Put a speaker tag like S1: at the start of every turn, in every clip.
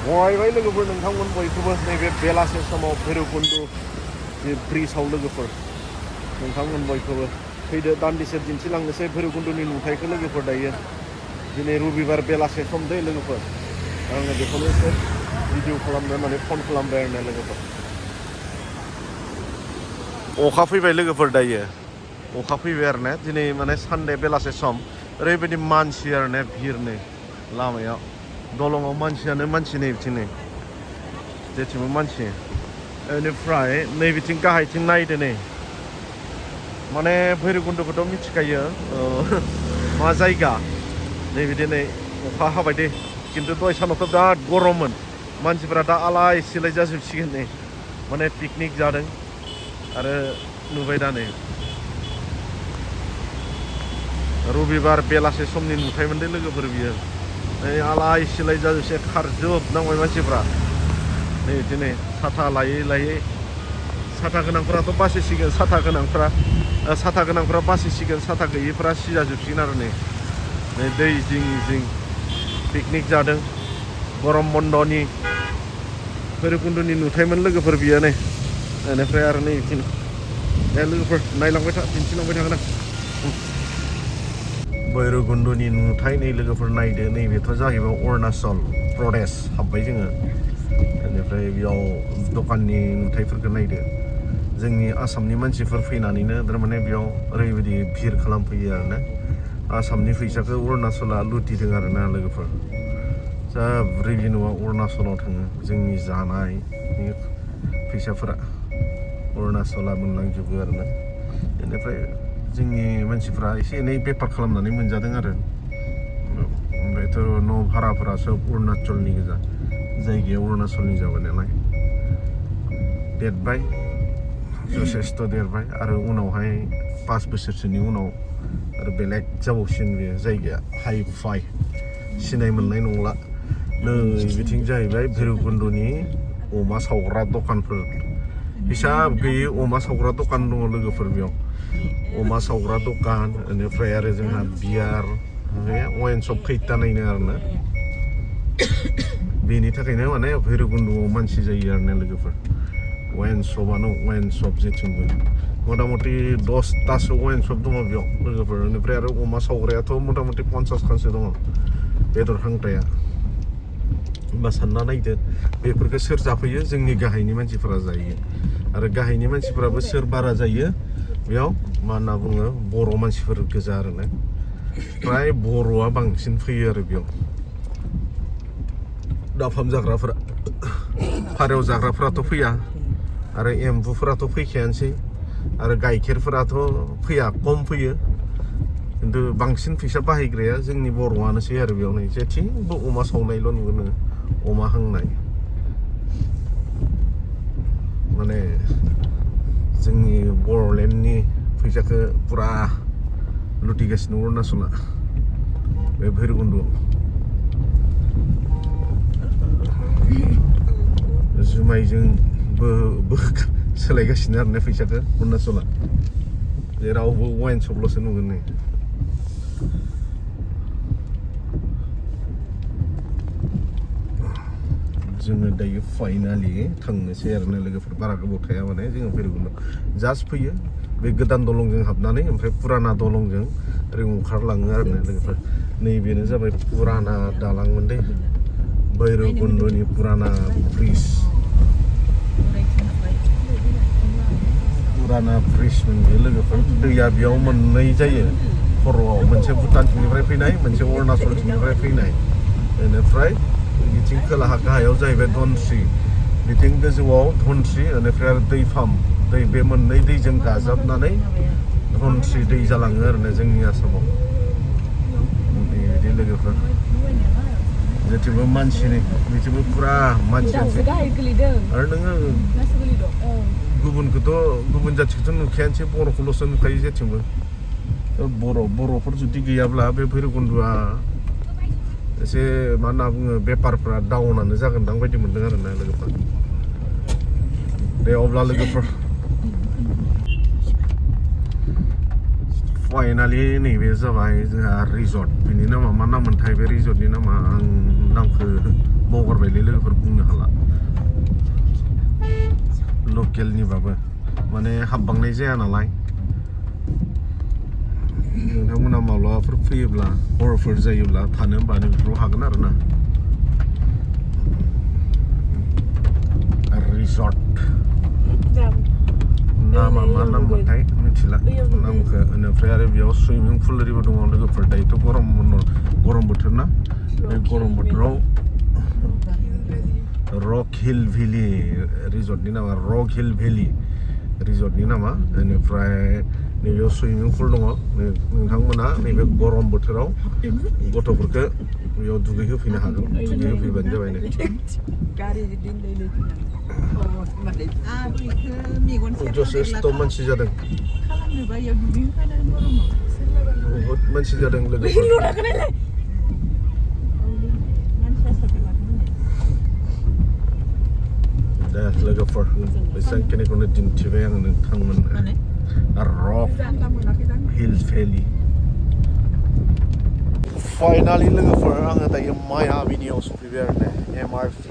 S1: बरायबाय लोगोफोर नोंथांमोन बयखौबो नैबे बेलासे समाव भैरबकुन्द जे ब्रिजआव लोगोफोर नोंथांमोन बयखौबो फैदो दान्दिसे दिन्थिलांनोसै भैरबकुन्दनि नुथायखौ लोगोफोर दायो दिनै रबिबार बेलासे सम दै लोगोफोर आङो बेखौनो एसे भिडिअ खालामनो होननानै फन खालामबाय आरोना लोगोफोर अखा फैबाय लोगोफोर दायो अखा फैबाय आरो ना दिनै माने सानडे बेलासे सम ओरैबायदि मानसि आरो ना भिर नै लामायाव दलङाव मानसियानो मानसि नै बिथिं नै जेथिंबो मानसि बेनिफ्राय नै बिथिं गाहायथिं नायदो नै माने भैरबकुन्दखौथ' मिथिखायो मा जायगा नै बिदि नै अखा हाबाय दे खिन्थु दहाय सानावथ' बिराद गरममोन मानसिफोरा दा आलाय सिलाय जाजोबसिगोन नै माने पिकनिक जादों आरो नुबाय दा नै रबिबार बेलासे समनि नुथायमोन दे लोगोफोर बियो नै आलाय सिलाय जाजोबसे खारजोबनांबाय मानसिफ्रा नै दिनै साथा लायै लायै साथा गोनांफोराथ' बासिसिगोन साथा गोनांफ्रा बासिसिगोन साथा गैयिफ्रा सिजाजोबसिगोन आरो नै दै जिं जिं पिकनिक जादों गरम बन्दनि भैरबकुन्दनि नुथायमोन लोगोफोर बियो नै बेनिफ्राय आरो नै बिथिं लोगोफोर नायलांबाय था दिन्थिलांबाय थागोन आं भैरबकुन्दनि नुथाय नै लोगोफोर नायदो नैबेथ' जाहैबाय अरुणाचल प्रदेश हाबबाय जोङो बेनिफ्राय बेयाव दखाननि नुथायफोरखौ नायदो जोंनि आसामनि मानसिफोर फैनानैनो थारमाने बेयाव ओरैबायदि भिर खालामफैयो आरोना आसामनि फैसाखौ अरुणाचला लुटिदों आरोना लोगोफोर जा रेभिनिउआ अरुणाचलाव थाङो जोंनि जानायनि फैसाफोरा अरुणाचला मोनलांजोबो आरोना बेनिफ्राय जोंनि मानसिफ्रा एसे एनै बेफार खालामनानै मोनजादों आरो ओमफ्रायथ' न' भाराफोरा सोब अरुणाचलनि गोजा जायगाया अरुणाचलनि जाबाय नालाय देरबाय जथेस्थ' देरबाय आरो उनावहाय 5 बोसोरसोनि उनाव आरो बेलेग जाबावसिगोन बे जायगाया हाइ फाइ सिनाय मोननाय नंला नै बिथिं जाहैबाय भैरबकुन्दनि अमा सावग्रा दखानफोर हिसाब गैयै अमा सावग्रा दखान दङ लोगोफोर बेयाव अमा सावग्रा दखान बेनिफ्राय आरो जोंहा बियार वाइन शप खैथा नायनो आरोना बेनि थाखायनो माने भैरबकुन्दआव मानसि जायो आरोना लोगोफोर वाइन शपआनो वाइन शप जेथिंबो मथा मथि 10तासो वाइन शप दङ बेयाव लोगोफोर बेनिफ्राय आरो अमा सावग्रायाथ' मथा मथि 50 खानसो दङ बेदर हांग्राया होमबा सानना नायदो बेफोरखौ सोर जाफैयो जोंनि गाहायनि मानसिफोरा जायो आरो गाहायनि मानसिफोराबो सोर बारा जायो बेयाव मा होनना बुङो बर' मानसिफोर गोजा आरोना फ्राय बर'आ बांसिन फैयो आरो बेयाव नाफाम जाग्राफोरा फारौ जाग्राफोराथ' फैया आरो एम्बुफोराथ' फैखायानोसै आरो गाइखेरफोराथ' फैया खम फैयो खिन्थु बांसिन फैसा बाहायग्राया जोंनि बर'आनोसै आरो बेयाव नै जेथिंबो अमा सावनायल' नुगोन नोङो अमा हांनाय माने जोंनि बर'लेण्डनि फैसाखौ पुरा लुटिगासिनो अरुणाचला बे भैरबकुन्दआव जुमायजोंबो सोलायगासिनो आरोना फैसाखौ अरुणाचला जेरावबो वाइन शपल'सो नुगोन नै जोङो दायो फाइनालि थांनोसै आरोना लोगोफोर बारा गोबाव थाया माने जोङो भैरबकुन्दआव जास्ट फैयो बे गोदान दलंजों हाबनानै ओमफ्राय पुराना दलंजों ओरै ओंखारलाङो आरोना लोगोफोर नैबेनो जाबाय पुराना दालांमोन दे भैरबकुन्दनि पुराना ब्रिज मोनबो लोगोफोर दैया बेयाव मोननै जायो खर'आव मोनसे भुटानथिंनिफ्राय फैनाय मोनसे अरुणाचलथिंनिफ्राय फैनाय बेनिफ्राय बिथिं खोलाहा गाहायाव जाहैबाय धनस्रि बिथिं गोजौआव धनस्रि बेनिफ्राय आरो दैफाम दै बे मोननै दैजों गाजाबनानै धनस्रि दै जालाङो आरोना जोंनि आसामाव बिदि लोगोफोर जेथिंबो मानसिनि बिथिंबो पुरा मानसियानोसै आरो नोङो गुबुन जाथिखौथ' नुखायानोसै बर'खौल'सो नुखायो जेथिंबो बर'फोर जुदि गैयाब्ला बे भैरबकुन्दआ एसे मा होनना बुङो बेफारफ्रा डाउनानो जागोनदां बायदि मोनदों आरोना लोगोफोर दे अब्ला लोगोफोर फाइनालि नैबे जाबाय जोंहा रिजर्ट बिनि नामा मा नाम मोनथाय बे रिजर्टनि नामा आं नामखौ बावगारबायलै लोगोफोर बुंनो हाला लकेलनिबाबो माने हाबबांनाय जाया नालाय नोंथांमोना माब्लाबाफोर फैयोब्ला हरफोर जायोब्ला थानो होनबा बेफोराव हागोन आरो ना रिसर्ट नामा मा नाम मोनथाय मिथिला नामखौ बेनिफ्राय आरो बेयाव सुइमिं पुल ओरैबो दङ लोगोफोर दायोथ' गरम बोथोर ना बे गरम बोथोराव रक हिल भेलि रिजर्टनि नामा रक हिल भेलि रिजर्टनि नामा बेनिफ्राय नैबेयाव सुइमिं पुल दङ नोंथांमोना नैबे गरम बोथोराव गथ'फोरखौ बेयाव दुगैहोफैनो हागोन दुगैहोफैबानो जाबाय जथेस्थ' मानसि जादों बहुद मानसि जादों लोगोफोर दे लोगोफोर बेसेबांखिनिखौनो दिन्थिबाय आङो नोंथांमोननो रक हिल भेलि फाइनालि लोगोफोर आङो दायो मायाबिनियाव सफैबाय आरो ने MRP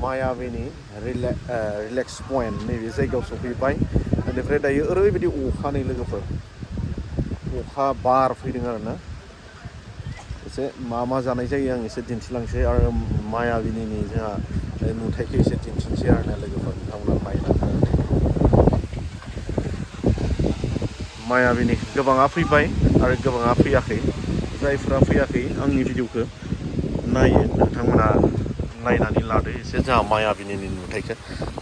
S1: मायाबिनि रिलेक्स पइन्ट नैबे जायगायाव सफैबाय बेनिफ्राय दायो ओरैबायदि अखा नै लोगोफोर अखा बार फैदों आरो ना एसे मा जानाय जायो आं एसे दिन्थिलांसै आरो मायाबिनि जोंहा नुथायखौ एसे दिन्थिनोसै आरो ना लोगोफोर नोंथांमोना नायनानै मायाबिनि गोबाङा फैबाय आरो गोबाङा फैयाखै जायफोरा फैयाखै आंनि भिडिअखौ नायो नोंथांमोना नायनानै लादो एसे जोंहा मायाबिनि नुथायखौ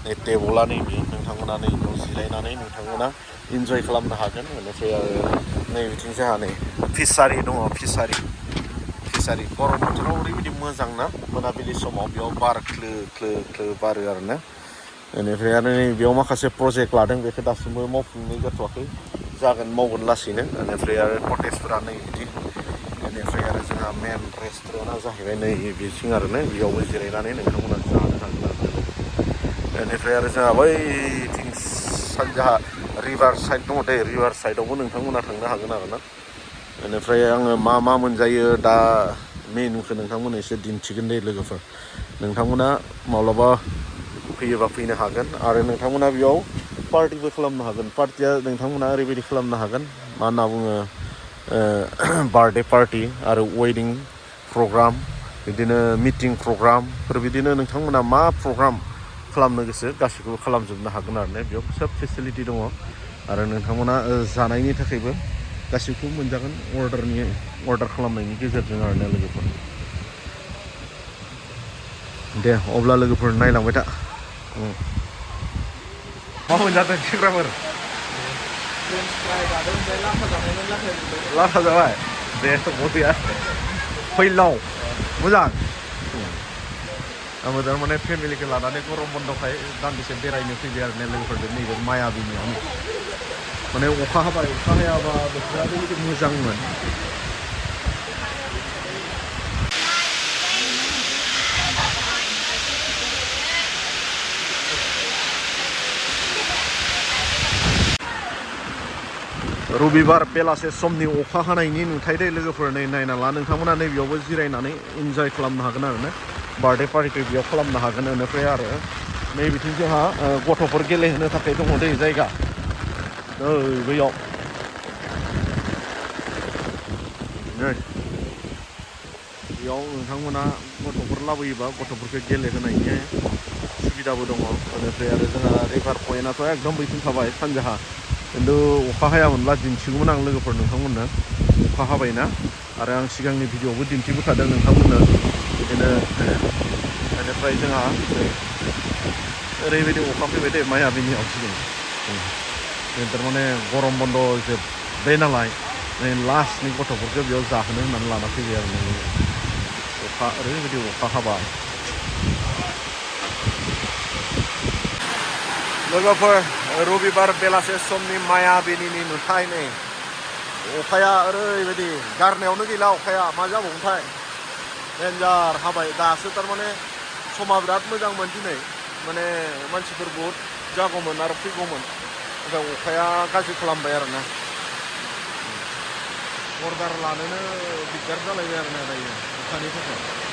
S1: नै टेबोला नैबे नोंथांमोना नै बेयाव जिरायनानै नोंथांमोना इन्जय खालामनो हागोन बेनिफ्राय आरो नै बिथिं जोंहा नै फिसारि दङ फिसारि गरम बोथोराव ओरैबायदि मोजां ना मोनाबिलि समाव बेयाव बार ख्लो बारो आरो ना बेनिफ्राय आरो नै बेयाव माखासे प्रजेक्ट लादों बेखौ दासिमबो मावफुंनाय जाथ'वाखै जागोन मावगोन लासैनो बेनिफ्राय आरो कटेजफोरा नै बिदि बेनिफ्राय आरो जोंहा मेन रेस्टुरेन्टआ जाहैबाय नै बिथिं आरो ना बेयावबो जिरायनानै नोंथांमोना जानो हागोन आरो बेनिफ्राय आरो जोंहा बैथिं सानजाहा रिभार साइड दङ दे रिभार साइडआवबो नोंथांमोना थांनो हागोन आरो ना बेनिफ्राय आङो मा मोनजायो दा मेनुखौ नोंथांमोननो एसे दिन्थिगोन दे लोगोफोर नोंथांमोना माब्लाबा फैयोबा फैनो हागोन आरो नोंथांमोना बेयाव पार्टिबो खालामनो हागोन पार्टिया नोंथांमोना ओरैबायदि खालामनो हागोन मा होनना बुङो बार्थडे पार्टि आरो वेडिं प्रग्राम बिदिनो मिटिं प्रग्रामफोर बिदिनो नोंथांमोना मा प्रग्राम खालामनो गोसो गासैखौबो खालामजोबनो हागोन आरो ना बेयाव सोब फेसिलिटि दङ आरो नोंथांमोना जानायनि थाखायबो गासैखौबो मोनजागोन अर्डार खालामनायनि गेजेरजों आरो ना लोगोफोर दे अब्ला लोगोफोर नायलांबाय था मा मोनजादों सेंग्राफोर लाथा जाबाय दे बरिया फैलाव मोजां आंबो थारमाने फेमिलिखौ लानानै गरम बन्दखाय दान्दिसे बेरायनो फैबाय आरो ना लोगोफोरजों नैबे मायाबिनियावनो माने अखा हाबाय अखा हायाबा बोथोरा ओरैबायदि मोजांमोन रबिबार बेलासे समनि अखा हानायनि नुथाय दै लोगोफोर नै नायना ला नोंथांमोना नै बेयावबो जिरायनानै इन्जय खालामनो हागोन आरो ना बार्थडे पार्टिखौ बेयाव खालामनो हागोन बेनिफ्राय आरो नै बिथिं जोंहा गथ'फोर गेलेहोनो थाखाय दङ दै जायगा बैयाव बेयाव नोंथांमोना गथ'फोर लाबोयोबा गथ'फोरखौ गेलेहोनायनि सुबिदाबो दङ बेनिफ्राय आरो जोंहा रिभार पइन्टआथ' एकदम बैथिं थाबाय सानजाहा खिन्थु अखा हायामोनब्ला दिन्थिगौमोन आं लोगोफोर नोंथांमोननो अखा हाबायना आरो आं सिगांनि भिडिअआवबो दिन्थिबोखादों नोंथांमोननो बिदिनो बेनिफ्राय जोंहा ओरैबायदि अखा फैबाय दे मायाबिनियाव सिगां थारमाने गरम बन्द जोब्बाय नालाय लास्टनि गथ'फोरखौ बेयाव जाहोनो होननानै लाना फैबाय आरो अखा ओरैबायदि अखा हाबाय लोगोफोर रबिबार बेलासे समनि मायाबिनिनि नुथाय नै अखाया ओरैबायदि गारनायावनो गैला अखाया मा जाबावगोनथाय डेन्जार हाबाय दासो थारमाने समा बिराद मोजांमोन दिनै माने मानसिफोर बहुद जागौमोन आरो फैगौमोन ओमफ्राय अखाया गाज्रि खालामबाय आरो ना अर्डार लानोनो दिगदार जालायबाय आरो ना दायो अखानि थाखाय